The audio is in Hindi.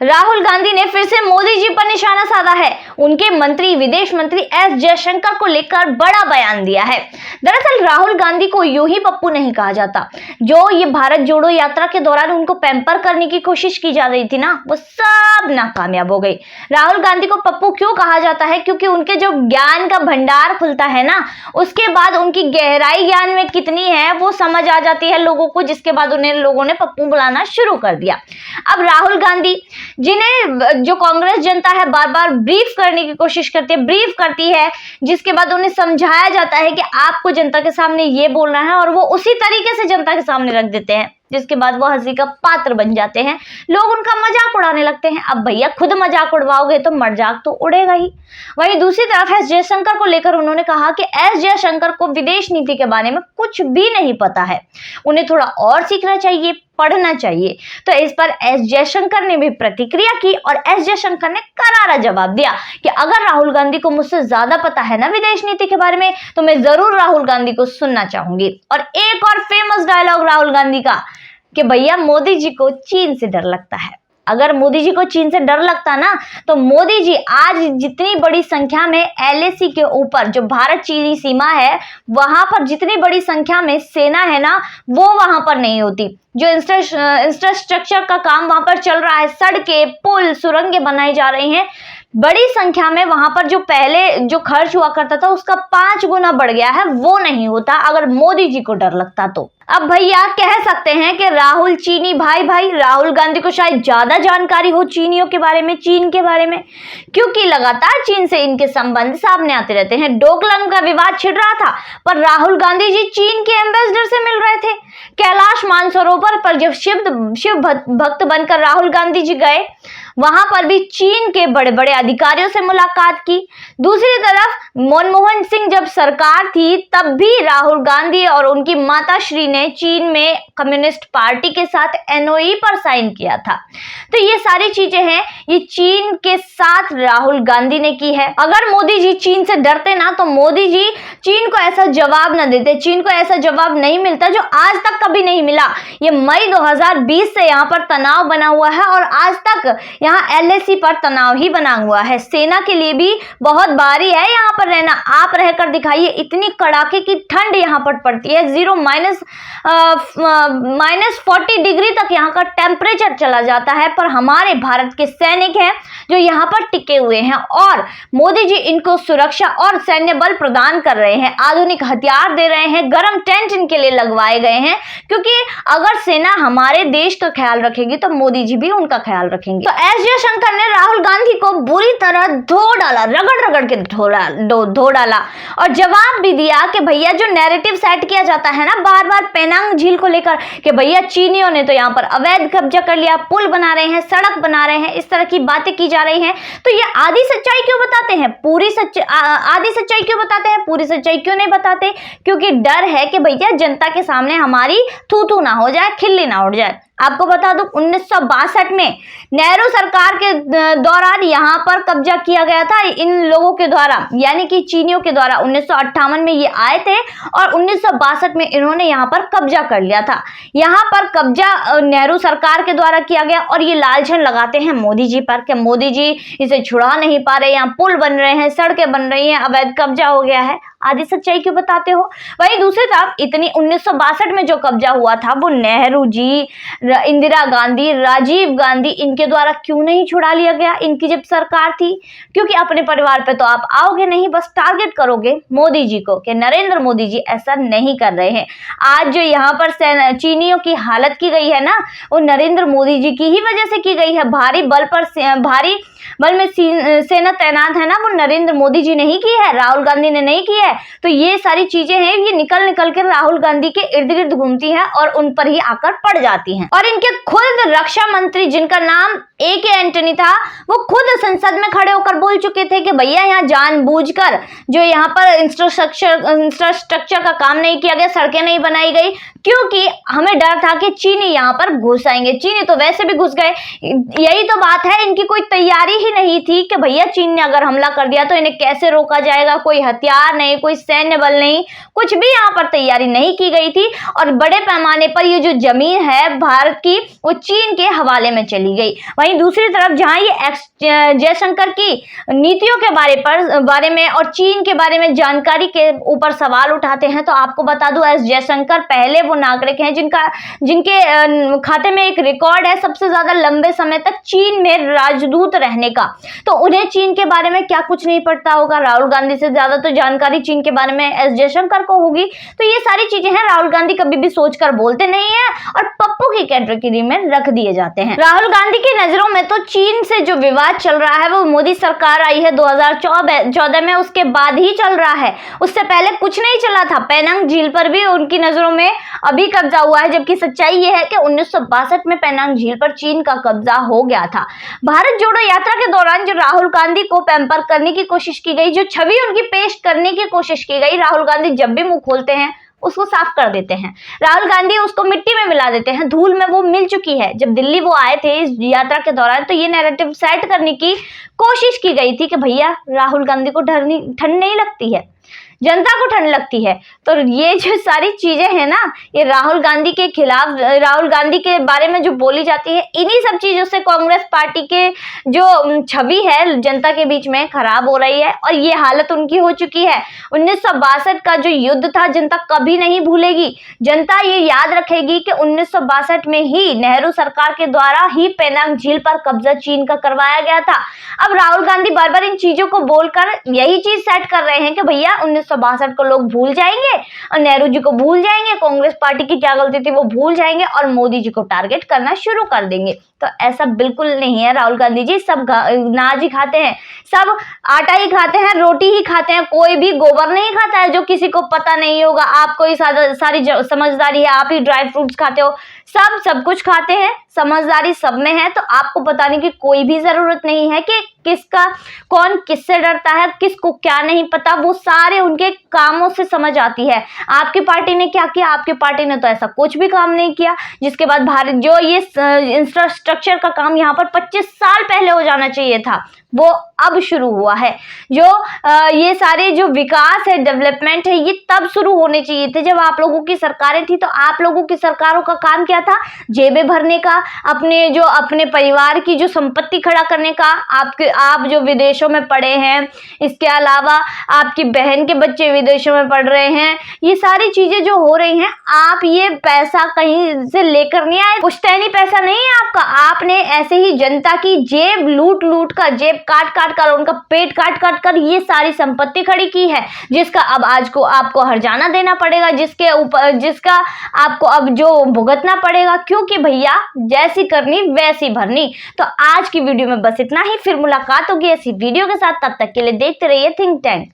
राहुल गांधी ने फिर से मोदी जी पर निशाना साधा है। उनके मंत्री विदेश मंत्री एस जयशंकर को लेकर बड़ा बयान दिया है। दरअसल राहुल गांधी को यूं ही पप्पू नहीं कहा जाता। जो ये भारत जोड़ो यात्रा के दौरान उनको पैम्पर करने की कोशिश की जा रही थी ना, वो सब नाकामयाब हो गई। राहुल गांधी को पप्पू क्यों कहा जाता है? क्योंकि उनके जो ज्ञान का भंडार खुलता है ना, उसके बाद उनकी गहराई ज्ञान में कितनी है वो समझ आ जाती है लोगों को, जिसके बाद उन्हें लोगों ने पप्पू बुलाना शुरू कर दिया। अब राहुल गांधी, जिन्हें जो कांग्रेस जनता है बार बार ब्रीफ करने की कोशिश करती है, जिसके बाद उन्हें समझाया जाता है कि आपको जनता के सामने ये बोलना है, और वो उसी तरीके से जनता के सामने रख देते हैं, जिसके बाद वो हंसी का पात्र बन जाते हैं। लोग उनका मजाक उड़ाने लगते हैं। अब भैया खुद मजाक उड़वाओगे तो मजाक तो उड़ेगा ही। वहीं दूसरी तरफ एस जयशंकर को लेकर उन्होंने कहा कि एस जयशंकर को विदेश नीति के बारे में कुछ भी नहीं पता है, उन्हें थोड़ा और सीखना चाहिए, पढ़ना चाहिए। तो इस पर एस जयशंकर ने भी प्रतिक्रिया की और एस जयशंकर ने करारा जवाब दिया कि अगर राहुल गांधी को मुझसे ज्यादा पता है ना विदेश नीति के बारे में, तो मैं जरूर राहुल गांधी को सुनना चाहूंगी। और एक और फेमस डायलॉग राहुल गांधी का कि भैया मोदी जी को चीन से डर लगता है। अगर मोदी जी को चीन से डर लगता ना, तो मोदी जी आज जितनी बड़ी संख्या में LAC के ऊपर जो भारत चीनी सीमा है, वहां पर जितनी बड़ी संख्या में सेना है ना, वो वहां पर नहीं होती। जो इंफ्रास्ट्रक्चर का काम वहां पर चल रहा है, सड़कें, पुल, सुरंगें बनाई जा रही हैं, बड़ी संख्या में वहां पर जो पहले जो खर्च हुआ करता था उसका 5 गुना बढ़ गया है, वो नहीं होता अगर मोदी जी को डर लगता तो। अब भैया कह सकते हैं कि राहुल चीनी भाई राहुल गांधी को शायद ज्यादा जानकारी हो चीनियों के बारे में, चीन के बारे में, क्योंकि लगातार चीन से इनके संबंध सामने आते रहते हैं। डोकलाम का विवाद छिड़ रहा था, पर राहुल गांधी जी चीन के एम्बेसडर से मिल रहे थे। कैलाश मानसरोवर पर जब शिव भक्त बनकर राहुल गांधी जी गए, वहां पर भी चीन के बड़े बड़े अधिकारियों से मुलाकात की। दूसरी तरफ मनमोहन सिंह जब सरकार थी, तब भी राहुल गांधी और उनकी माता श्री ने चीन में कम्युनिस्ट पार्टी के साथ NOE पर साइन किया था। तो ये सारी चीजें हैं, ये चीन के साथ राहुल गांधी ने की है। अगर मोदी जी चीन से डरते ना, तो मोदी जी चीन को ऐसा जवाब न देते, चीन को ऐसा जवाब नहीं मिलता जो आज तक कभी नहीं मिला। ये मई 2020 से यहाँ पर तनाव बना हुआ है और आज तक यहाँ LAC पर तनाव ही बना हुआ है। सेना के लिए भी बहुत भारी है यहाँ पर रहना। आप रहकर दिखाइए, इतनी कड़ाके की ठंड यहाँ पर पड़ती है, -40 डिग्री तक यहाँ का टेम्परेचर चला जाता है, पर हमारे भारत के सैनिक हैं जो यहाँ पर टिके हुए हैं और मोदी जी इनको सुरक्षा और सैन्य बल प्रदान कर रहे हैं, आधुनिक हथियार दे रहे हैं, गर्म टेंट इनके लिए लगवाए गए हैं, क्योंकि अगर सेना हमारे देश का ख्याल रखेगी तो मोदी जी भी उनका ख्याल रखेंगे। तो एस जयशंकर ने राहुल गांधी को बुरी तरह धो डाला, रगड़ के धो डाला और जवाब भी दिया कि भैया जो नैरेटिव सेट किया जाता है ना बार बार पेनांग झील को लेकर कि भैया चीनियों ने तो यहाँ पर अवैध कब्जा कर लिया, पुल बना रहे हैं, सड़क बना रहे हैं, इस तरह की बातें की जा रही हैं, तो ये आधी सच्चाई क्यों बताते हैं? आधी सच्चाई क्यों बताते हैं, पूरी सच्चाई क्यों नहीं बताते? क्योंकि डर है कि भैया जनता के सामने हमारी थू ना हो जाए, खिल्ली ना उड़ जाए। आपको बता दूं 1962 में नेहरू सरकार के दौरान यहाँ पर कब्जा किया गया था इन लोगों के द्वारा, यानी कि चीनियों के द्वारा। 1958 में ये आए थे और 1962 में इन्होंने यहाँ पर कब्जा कर लिया था। यहाँ पर कब्जा नेहरू सरकार के द्वारा किया गया और ये लालछन लगाते हैं मोदी जी पर कि मोदी जी इसे छुड़ा नहीं पा रहे, यहाँ पुल बन रहे हैं, सड़कें बन रही हैं, अवैध कब्जा हो गया है। आधी सच्चाई क्यों बताते हो? वहीं दूसरी तरफ इतनी 1962 में जो कब्जा हुआ था वो नेहरू जी, इंदिरा गांधी, राजीव गांधी, इनके द्वारा क्यों नहीं छुड़ा लिया गया? इनकी जब सरकार थी, क्योंकि अपने परिवार पे तो आप आओगे नहीं, बस टारगेट करोगे मोदी जी को कि नरेंद्र मोदी जी ऐसा नहीं कर रहे हैं। आज जो यहाँ पर चीनियों की हालत की गई है ना, वो नरेंद्र मोदी जी की ही वजह से की गई है। भारी बल में सेना तैनात है ना, वो नरेंद्र मोदी जी ने ही की है, राहुल गांधी ने नहीं की है। तो ये सारी चीजें हैं, ये निकल के राहुल गांधी के इर्द गिर्द घूमती हैं और उन पर ही आकर पड़ जाती हैं। और इनके खुद रक्षा मंत्री, जिनका नाम AK एंटनी था, वो खुद संसद में खड़े होकर बोल चुके थे कि भैया यहाँ जानबूझकर जो यहाँ पर इंफ्रास्ट्रक्चर का काम नहीं किया गया, सड़कें नहीं बनाई गई, क्योंकि हमें डर था कि चीनी यहाँ पर घुस आएंगे। चीनी तो वैसे भी घुस गए। यही तो बात है, इनकी कोई तैयारी तैयारी ही नहीं थी कि भैया चीन ने अगर हमला कर दिया तो इन्हें कैसे रोका जाएगा, कोई हथियार नहीं, कोई सैन्य बल नहीं, कुछ भी यहाँ पर तैयारी नहीं की गई थी और बड़े पैमाने पर ये जो जमीन है भारत की वो चीन के हवाले में चली गई। वहीं दूसरी तरफ जहां ये जयशंकर की नीतियों के बारे में और चीन के बारे में जानकारी के ऊपर सवाल उठाते हैं, तो आपको बता दूं एस जयशंकर पहले वो नागरिक हैं जिनके खाते में एक रिकॉर्ड है सबसे ज्यादा लंबे समय तक चीन में राजदूत रहने का। तो उन्हें चीन के बारे में क्या कुछ नहीं पता होगा? राहुल गांधी से ज्यादा तो जानकारी चीन के बारे में एस जयशंकर को होगी। तो ये सारी चीजें हैं, राहुल गांधी कभी भी सोचकर बोलते नहीं है और पप्पू की कैटेगरी में रख दिए जाते हैं। राहुल गांधी की नजरों में तो चीन से जो विवाद चल रहा है वो मोदी सरकार आई है 2014 में, उसके बाद ही चल रहा है, उससे पहले कुछ नहीं चला था। पेनांग झील पर भी उनकी नजरों में अभी कब्जा हुआ है, जबकि सच्चाई यह है कि 1962 में पेनांग झील पर चीन का कब्जा हो गया था। भारत जोड़ो यात्रा के दौरान जो राहुल गांधी को पैम्पर करने की कोशिश की गई, जो छवि उनकी पेश करने की कोशिश की गई, राहुल गांधी जब भी मुंह खोलते हैं उसको साफ कर देते हैं। राहुल गांधी उसको मिट्टी में मिला देते हैं, धूल में वो मिल चुकी है। जब दिल्ली वो आए थे इस यात्रा के दौरान तो ये नैरेटिव सेट करने की कोशिश की गई थी कि भैया राहुल गांधी को ठंड नहीं लगती है, जनता को ठंड लगती है। तो ये जो सारी चीजें हैं ना, ये राहुल गांधी के खिलाफ, राहुल गांधी के बारे में जो बोली जाती है, इन्हीं सब चीजों से कांग्रेस पार्टी के जो छवि है जनता के बीच में खराब हो रही है और ये हालत उनकी हो चुकी है। 1962 का जो युद्ध था जनता कभी नहीं भूलेगी। जनता ये याद रखेगी कि 1962 में ही नेहरू सरकार के द्वारा ही पेनांग झील पर कब्जा चीन का करवाया गया था। अब राहुल गांधी बार बार इन चीजों को बोलकर यही चीज सेट कर रहे हैं कि भैया 1962 को लोग भूल जाएंगे और नेहरू जी को भूल जाएंगे, कांग्रेस पार्टी की क्या गलती थी वो भूल जाएंगे और मोदी जी को टारगेट करना शुरू कर देंगे। तो ऐसा बिल्कुल नहीं है। राहुल गांधी जी सब अनाज ही खाते हैं, सब आटा ही खाते हैं, रोटी ही खाते हैं, कोई भी गोबर नहीं खाता है जो किसी को पता नहीं होगा। आपको ही सारी समझदारी है, आप ही ड्राई फ्रूट्स खाते हो, सब कुछ खाते हैं, समझदारी सब में है। तो आपको बताने की कोई भी जरूरत नहीं है कि किसका कौन किससे डरता है, किसको क्या नहीं पता, वो सारे उनके कामों से समझ आती है। आपकी पार्टी ने क्या किया? आपकी पार्टी ने तो ऐसा कुछ भी काम नहीं किया, जिसके बाद भारत जो ये इंफ्रास्ट्रक्चर का काम यहाँ पर 25 साल पहले हो जाना चाहिए था वो अब शुरू हुआ है। जो ये सारे जो विकास है, डेवलपमेंट है, ये तब शुरू होने चाहिए थे जब आप लोगों की सरकारें थी। तो आप लोगों की सरकारों का काम क्या था? जेबें भरने का, अपने परिवार की जो संपत्ति खड़ा करने का। आप जो विदेशों में पढ़े हैं, इसके अलावा आपकी बहन के बच्चे विदेशों में पढ़ रहे हैं, ये सारी चीजें जो हो रही हैं, आप ये पैसा कहीं से लेकर नहीं आए, पुश्तैनी पैसा नहीं है आपका। आपने ऐसे ही जनता की जेब लूट कर, जेब काट कर, उनका पेट काट कर ये सारी संपत्ति खड़ी की है, जिसका अब आपको हर्जाना देना पड़ेगा, जिसका आपको अब जो भुगतना पड़ेगा, क्योंकि भैया जैसी करनी वैसी भरनी। तो आज की वीडियो में बस इतना ही, फिर मुलाकात होगी ऐसी वीडियो के साथ। तब तक के लिए देखते रहिए थिंक टैंक।